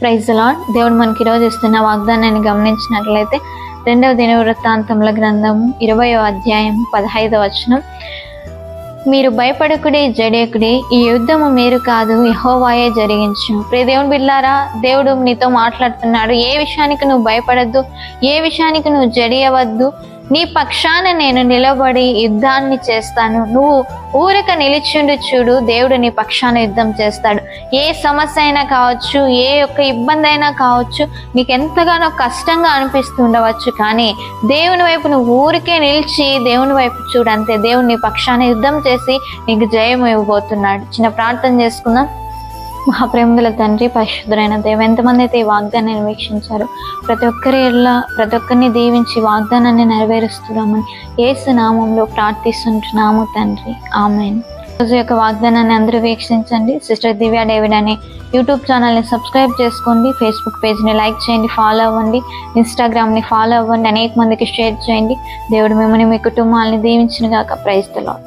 Praise the lord. దేవుడు మనకి ఈరోజు ఇస్తున్న వాగ్దానాన్ని గమనించినట్లయితే 2వ దినవృత్తాంతముల గ్రంథం 20వ అధ్యాయం 15వ వచనం, మీరు భయపడకుడి, జడియకుడి, ఈ యుద్ధము మీరు కాదు, యెహోవాయే జరిగించును. ప్రియ దేవుని బిడ్డలారా, దేవుడు నీతో మాట్లాడుతున్నాడు. ఏ విషయానికి నువ్వు భయపడద్దు, ఏ విషయానికి నువ్వు జడియవద్దు. నీ పక్షాన నేను నిలబడి యుద్ధాన్ని చేస్తాను. నువ్వు ఊరక నిలిచిండు చూడు, దేవుడు నీ పక్షాన యుద్ధం చేస్తాడు. ఏ సమస్య అయినా కావచ్చు, ఏ యొక్క ఇబ్బంది అయినా కావచ్చు, నీకు ఎంతగానో కష్టంగా అనిపిస్తుండవచ్చు, కానీ దేవుని వైపు నువ్వు ఊరికే నిలిచి దేవుని వైపు చూడు, అంతే. దేవుడు నీ పక్షాన యుద్ధం చేసి నీకు జయం ఇవ్వబోతున్నాడు. చిన్న ప్రార్థన చేసుకుందాం. మహాప్రేమగల తండ్రి, పరిశుద్ధులైన దేవ, ఎంతమంది అయితే ఈ వాగ్దానాన్ని వీక్షించారు, ప్రతి ఒక్కరిని దీవించి వాగ్దానాన్ని నెరవేరుస్తున్నామని యేసు నామంలో ప్రార్థిస్తుంటున్నాము తండ్రి, ఆమేన్. రోజు యొక్క వాగ్దానాన్ని అందరూ వీక్షించండి. సిస్టర్ దివ్య డేవిడ్ అనే యూట్యూబ్ ఛానల్ని సబ్స్క్రైబ్ చేసుకోండి, ఫేస్బుక్ పేజ్ని లైక్ చేయండి, ఫాలో అవ్వండి, ఇన్స్టాగ్రామ్ని ఫాలో అవ్వండి, అనేక మందికి షేర్ చేయండి. దేవుడు మిమ్మల్ని, మీ కుటుంబాలని దీవించును గాక. Praise the lord.